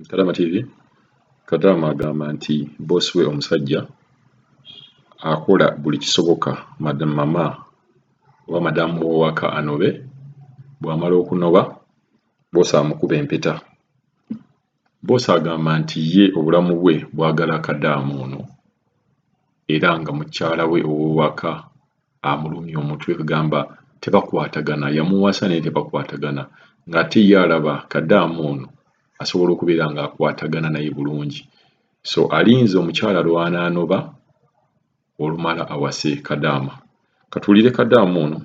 Kalama TV Kadaama agamba nti boosi we omusajja akola buli kisoboka mama oba madamu w'owaka anobe, bw'amala okunoba boosi amukuba empeta. Boosi agamba nti ye obulamu bwe bwagala Kadaama ono era nga mukyala we ow'owaka amulumya omutwe, kagamba tebakwatagana, yamuwasa naye tebakwatagana, ng'ate ye alaba Kadaama ono asobola okubeera ng'akwatagana naye bulungi. So alinze omukyala lw'anaanoba olumala awase Kadaama. Katuwulire Kadaama ono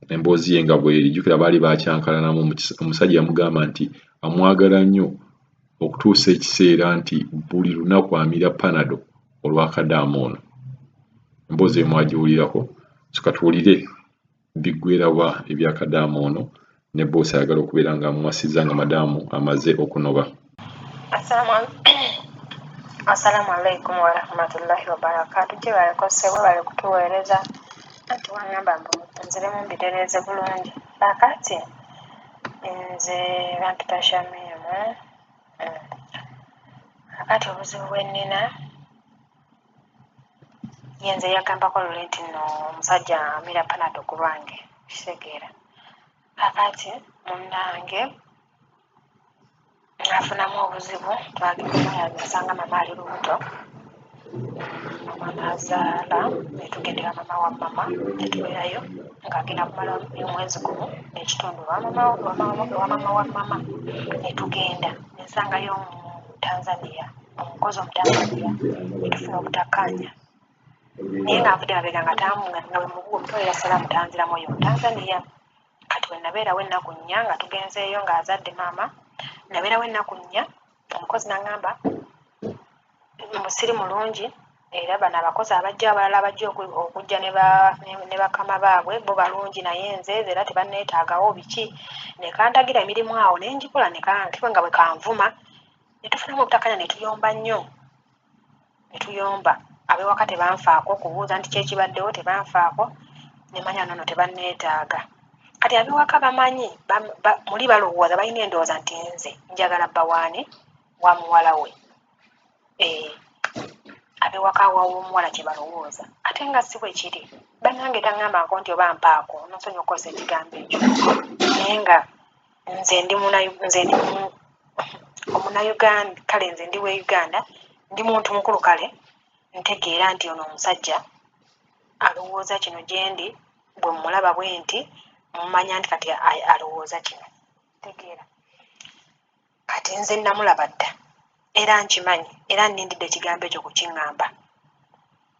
emboozi ye nga bw'eri. Jjukira baali bakyankalanamu, omusajja yamugamba nti amwagala nnyo okutuusa ekiseera nti buli lunaku amira Panado olwa Kadaama ono. Emboozi eyo mwagiwulirako, so katuwulire biggweerawa ebya Kadaama ono ne boosi ayagala okubeera ng'amuwasizza nga madamu amaze okunoba. Assalamu alaikum warahmatullahi wabarakatuh. Kibale kosebwa bali kutuweereza anti wangamba nziremu mbitereeze bulungi. Kakati nze bampita Shamimu. Kakati obuzibu bwe nnina yenze yagambako luli nti nno omusajja amira Panado ku lwange, kitegeera. Kakati munnange afunamu obuzibu, twagenda yasanga mama ali lubuto, mama n'azaala, ne tugendera mama wa mama, ne tubeerayo ng'agenda kumala omwezi gumu n'ekitundu wa mama wa mama, ne tugenda ne nsangayo mu Tanzania, omukozi Omutanzania, ne tufuna obutakkaanya. Naye ng'avudde mabega nga we mugugu omutoolera salaamu tanziramu oyo mu Tanzania. Kati bwe nabeerawo ennaku nnya nga tugenzeeyo ng'azadde maama, nabeerawo ennaku nnya, omukozi n'aŋŋamba musiri mulungi era bano abakozi abajja abalala abajja okujja ne bakama baabwe bo balungi, naye nze era tebanneetaagawo biki. Ne kantagira emirimu awo ne ngikola kiwe nga bwe kanvuma. Ne tufunamu obutakkaanya ne tuyomba nnyo, ne tuyomba. Ab'ewaka tebanfaako kubuuza nti kyekibaddewo, tebanfaako, ne manya nono tebanneetaaga. Kati ab'ewaka bamanyi, muli balowooza, balina endowooza nti nze njagala bbawaani wa muwala we. Ab'ewaka w'omuwala kye balowooza, ate nga si bwe kiri. Bannange taŋŋambako nti oba mpaako, nosonyiwa okukozesa ekigambo ekyo. Naye nga nze ndi Omunayuganda, kale nze ndi we Uganda, ndi muntu mukulu, kale ntegeera nti ono omusajja alowooza kino gye ndi, bwe mmulaba bwe nti mmanya nti kati alowooza kino. Tegeera. Kati nze namulaba dda era nkimanyi era nnindidde ekigambo ekyo kukiŋŋamba.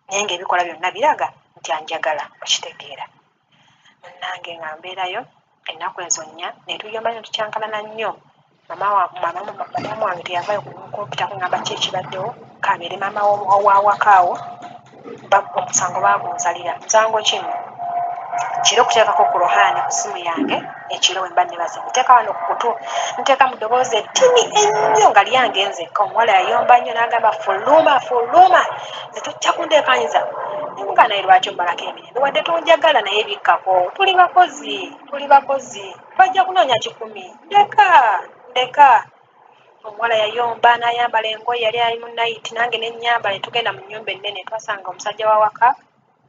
Naye ng'ebikola byonna biraga nti anjagala, okitegeera. Munnange nga mbeerayo ennaku ezo nnya ne tuyomba ne tukyankalana nnyo. Madamu wange teyavaayo kumpita kuŋŋamba ki ekibaddewo, kabeere maama ow'awaka awo, omusango baagunsalira. Musango ki nno? Kiro kuteekako ku Rohaani ku ssimu yange, ekiro we mba nebaze nteeka wano ku kutu, nteeka mu ddoboozi ettini ennyo nga lyange nzekka. Omuwala yayomba nnyo n'agamba fuluma, ne tujja kundeekanyiza. Nemuga naye lwaki ommalako emirembe, wadde tonjagala naye bikkako, tuli bakozi, twajja kunoonya 10. Ndeka. Omuwala yayomba n'ayambala engoye, yali ali mu nayiti, nange ne nnyambala, ne tugenda mu nnyumba ennene. Twasanga omusajja w'awaka,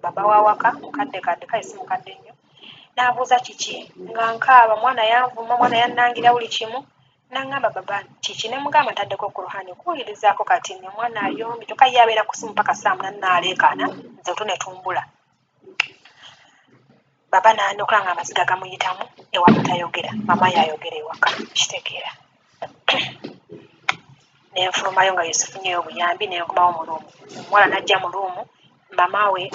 baba w'awaka, mukadde kale si mukadde nnyo, n'abuuza kiki, nga nkaaba. Omwana yanvuma, omwana yannangira buli kimu, n'aŋŋamba baba kiki, ne mugamba ntaddeko ku Ruhani kuwulirizaako kati nno omwana ayombye, kyokka ye abeera ku ssimu paka saa 8 n'aleekaana, nze otu ne tumbula. Baba n'andokola nga amaziga gamuyitamu, ewaka tayogera, mama yayogera ewaka, kitegeera. Ne nfulumayo nga yeesifunyeyo obuyambi, ne nkomawo mu luumu. Omuwala n'ajja mu luumu, mama we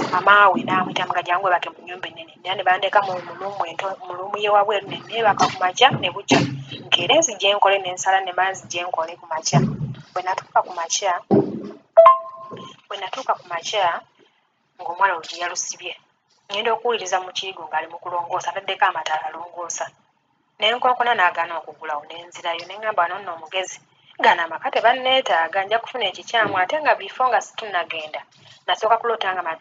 n'amuyita nga jangu webake mu nnyumba ennene. Era ne bandeeka mu luumu ye wabweru, ne neebaka ku makya ne bukya. Nkeerezi gye nkole, ne nsala ne maazi gye nkole ku makya. Bwe natuuka ku makya ng'omuwala oluggi yalusibye. Ngenda okuwuliriza mu kiyigo ng'ali mu kulongoosa, ataddeko amataala alongoosa. Ne nkonkona n'agaana okugulawo, ne nzirayo ne ŋŋamba wano nno omugezi. Gano amaka tebanneetaaga, nja kufuna ekikyamu, ate nga bifo nga situnnagenda. Nasooka kuloota nga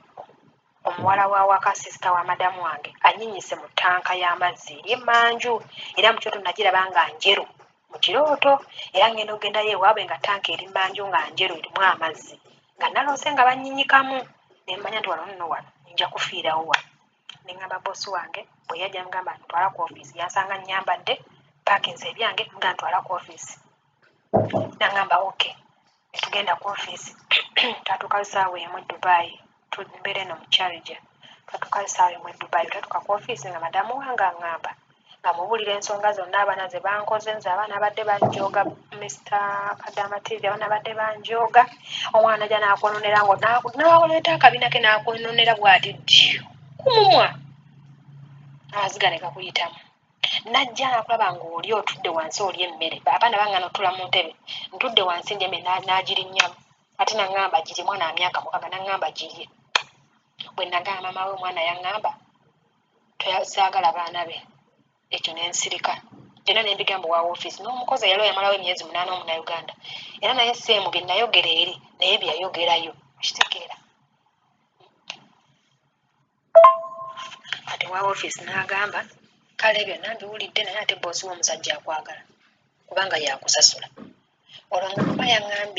omuwala w'awaka, sisita wa madamu wange, annyinyise mu ttanka y'amazzi eri emmanju, era mu kyoto nagiraba nga njeru. mu kirooto era ngenda ogendayo ewaabwe nga tanka eri mmanju nga njeru erimu amazzi nga naloose nga banyinyikamu ne mmanya nti wano nno wano nja kufiirawo wano ne ŋŋamba boosi wange bwe yajja mugamba ntwala ku ofiisi yansanga nnyambadde paakinze ebyange nga ntwala ku ofiisi naŋŋamba oke ne tugenda ku ofiisi twatuuka lusaawa emu Dubai mbeera eno mu Charger twatuuka lusaawa emu Dubai twatuuka ku ofiisi nga madamu wange aŋŋamba nga mubuulira ensonga zonna abaana ze bankoze nze abaana badde banjooga Mr. Kadama TV abaana badde banjooga omwana ja n'akwononera ngo n'awaleeta akabina ke n'akwononera bw'ati ddyo kumumwa amaziga ne gakuyitamu najja nakulaba ng'oli otudde wansi oli emmere abaana banga notula mu ntebe ntudde wansi njeme n'agirinnyamu ate naŋŋamba girye mwana wa myaka mukaaga naŋŋamba girye bwe nagamba maama we omwana yaŋŋamba toyazaagala baana be ekyo n'ensirika era ne mbigamba wa ofiisi n'omukozi yaliwo yamalawo emyezi 8 Omunnayuganda era naye seemu bye nayogera eri naye bye yayogerayo kitegeera kati wa ofiisi n'agamba kale byonna mbiwulidde naye ate boosi w'omusajja akwagala kubanga yakusasula olwo nga mama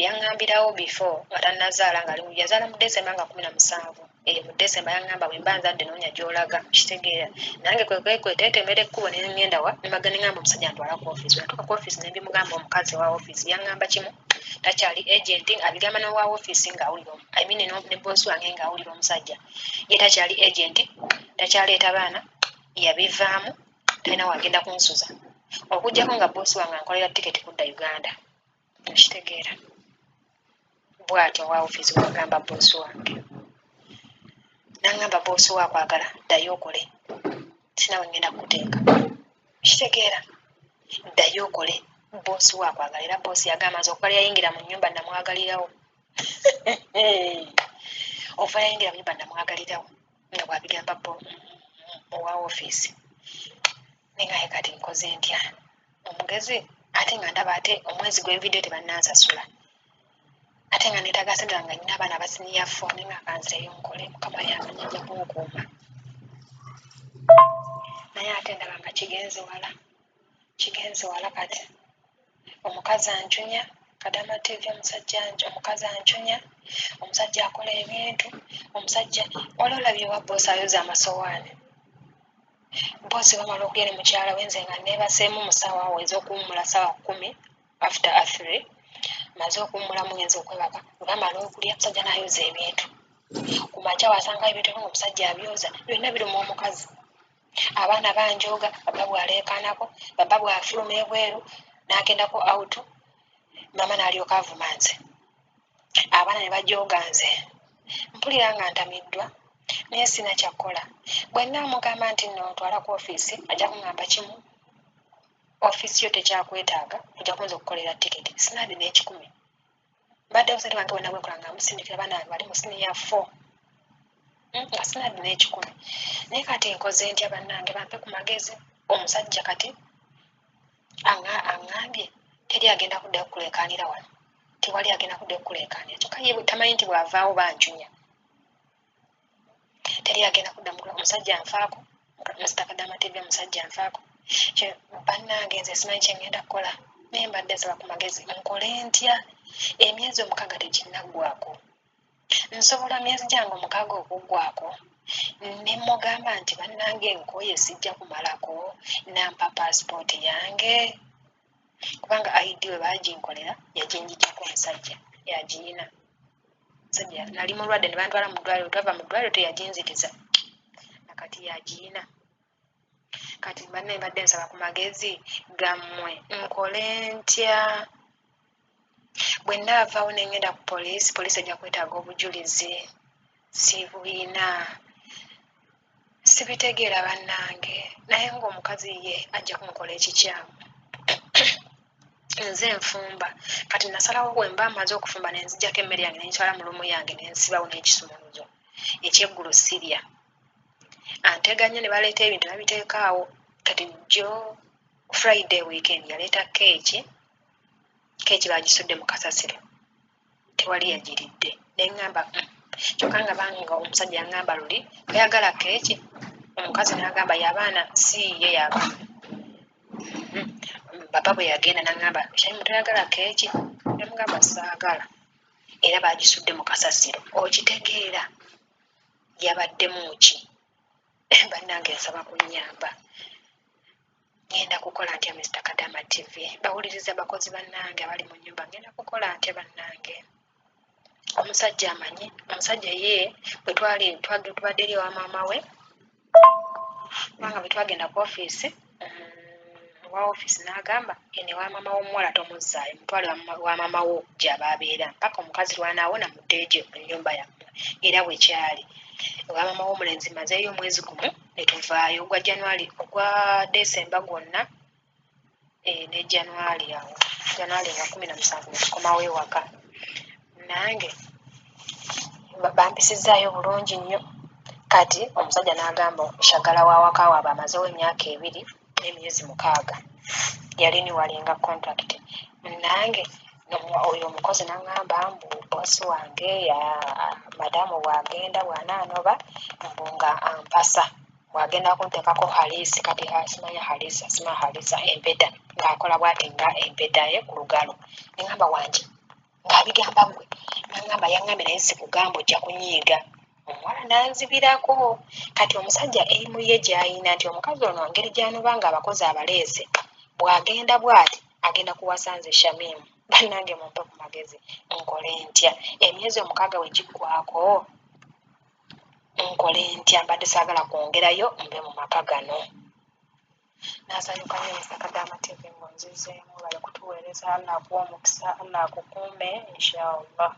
yaŋŋambirawo before nga tannazaala nga yazaala mu Desemba nga 17 mu Desemba yaŋŋamba bwe mba nzadde noonya gy'olaga kitegeera nange kweteetemera ekkubo ne ŋŋenda wa ne magana ŋŋamba omusajja ntwala ku ofiisi bwe natuuka ku ofiisi ne mbimugamba omukazi wa ofiisi yaŋŋamba kimu takyali agenti abigamba n'owa ofiisi ng'awulira ne boosi wange ng'awulira omusajja ye takyali agenti takyaleeta baana yabivaamu talina wagenda kunsuza okuggyako nga boosi wange ankolera tiketi kudda Uganda okitegeera bw'atyo wa ofiisi bwagamba boosi wange naŋŋamba boosi wo akwagala ddayo okole sinawe ngenda kukuteeka kitegeera ddayo okole boosi wo akwagala era boosi yagamba nze okuva yayingira mu nnyumba namwagalirawo okuva yayingira mu nnyumba namwagalirawo nga bwabigamba owa ofiisi nengaye kati nkoze ntya omugezi ate nga ndaba ate omwezi gw'envideo tebannansasula ate nga neetagasendera nga nina abaana abasiniya fone nga kanzireyo nkole mukama yange nyanja kunkuuma naye ate ndaba nga kigenze wala kati omukazi ancunya Kadama TV omukazi ancunya omusajja akola ebintu omusajja wali olabye wa boosi ayoza amasowaani boosi bamala okugera mukyala wenze nga neebaseemu mu ssaawa awo ez'okuwummula ssaawa 10 after 3 maze okuwummulamu ngenza okwebaka bwe bamala okulya omusajja n'ayoza ebintu ku makya wasanga ebintu nga omusajja abyoza byonna biruma omukazi abaana banjooga baba bwaleekaanako baba bwafuluma ebweru n'agendako auto mama n'alyoka avuma nze abaana ne bajooga nze mpulira nga ntamiddwa naye sina kyakkola bwe nnaamugamba nti nno ntwala ku ofiisi ajja kuŋŋamba kimu ofiisi yo tekyakwetaaga ojja kuyinza okukolera tiketi sinaadi n'ekikumi mbadde obusente bwange bwonna bwekola nga musindikira abaana bange bali mu siniya 4 nga sinaadi n'ekikumi naye kati nkoze ntya bannange bampe ku magezi omusajja kati aŋŋambye teri agenda kudda kukuleekaanira wano tewali agenda kudda kukuleekaanira kyokka ye tamanyi nti bw'avaawo bancunya teri agenda kudda omusajja nfaako Mr. Kadama TV omusajja nfaako bannange nze simanyi kye ngenda kukola naye mbadde nsaba ku magezi nkole ntya emyezi 6 teginnaggwako nsobola myezi gyange 6 okuggwako ne mugamba nti bannange nkooye sijja kumalako nampa paasipooti yange kubanga ID we baaginkolera yaginjijjako omusajja yagiyina omusajja nali mulwadde ne bantwala mu ddwaliro twava mu ddwaliro teyaginzitiza nakati yagiyina kati banne mbadde nsaba ku magezi gammwe nkole ntya bwe nnaavaawo ne ngenda ku poliisi ejja kwetaaga obujulizi sibuyina sibitegeera bannange naye ng'omukazi ye ajja kunkola ekikyamu nze nfumba kati nasalawo bwe mba maze okufumba ne nzijjako emmere yange ne ntwala mu lumu yange ne nsibawo n'ekisumuluzo eky'eggulu sirya anteganya ne baleeta ebintu nabiteeka awo kati jjo Friday weekend yaleeta keeki baagisudde mu kasasiro tewali yagiridde ne ŋŋamba kyokka nga banga omusajja yaŋŋamba luli oyagala keeki omukazi n'agamba y'abaana si ye y'abaana papa bwe yagenda n'aŋŋamba Shaimu toyagala keeki namugamba saagala era baagisudde mu kasasiro okitegeera yabaddemu ki bannange nsaba kunnyamba ngenda kukola ntya Mr. Kadama TV bawuliriza bakozi bannange abali mu nnyumba ngenda kukola ntya bannange omusajja amanyi omusajja ye bwe tubadde eri ewa maama we kubanga bwe twagenda ku ofiisi wa ofiisi n'agamba ene wa maama w'omuwala tomuzzaayo mutwale wa maama wo gy'aba abeera mpaka omukazi lw'anaawona muddeegye mu nnyumba yammwe era bwe kyali wa maama w'omulenzi mazeeyo omwezi gumu ne tuvaayo ogwa Desemba gwonna ne January awo January nga 17 ne tukomawo ewaka nange bampisizaayo bulungi nnyo kati omusajja n'agamba shagala wa waka waabwe amazeewo emyaka 2 n'emyezi 6 yali walinga contract nange oyo omukozi n'aŋŋamba mbu boosi wange madamu bw'agenda bw'anaanoba mbu nga ampasa bw'agenda kunteekako haliisi kati simanya haliisi asima haliisa empeta ng'akola bw'ati nga empeta ye ku lugalo neŋŋamba wangi ng'abigamba gwe n'aŋŋamba yaŋŋambye naye sikugamba ojja kunyiiga omuwala n'anzibirako kati omusajja erimu ye gy'ayina nti omukazi ono ngeri gy'anoba nga abakozi abaleese bw'agenda bw'ati agenda kuwasa nze Shamimu bannange mumpe ku magezi nkole ntya emyezi 6 we giggwako nkole ntya mbadde saagala kwongerayo mbe mu maka gano nasanyuka nnyo Mr. Kadama TV ngonzizeemu bale kutuweereza Allah akuwa omukisa Allah akukuume inshallah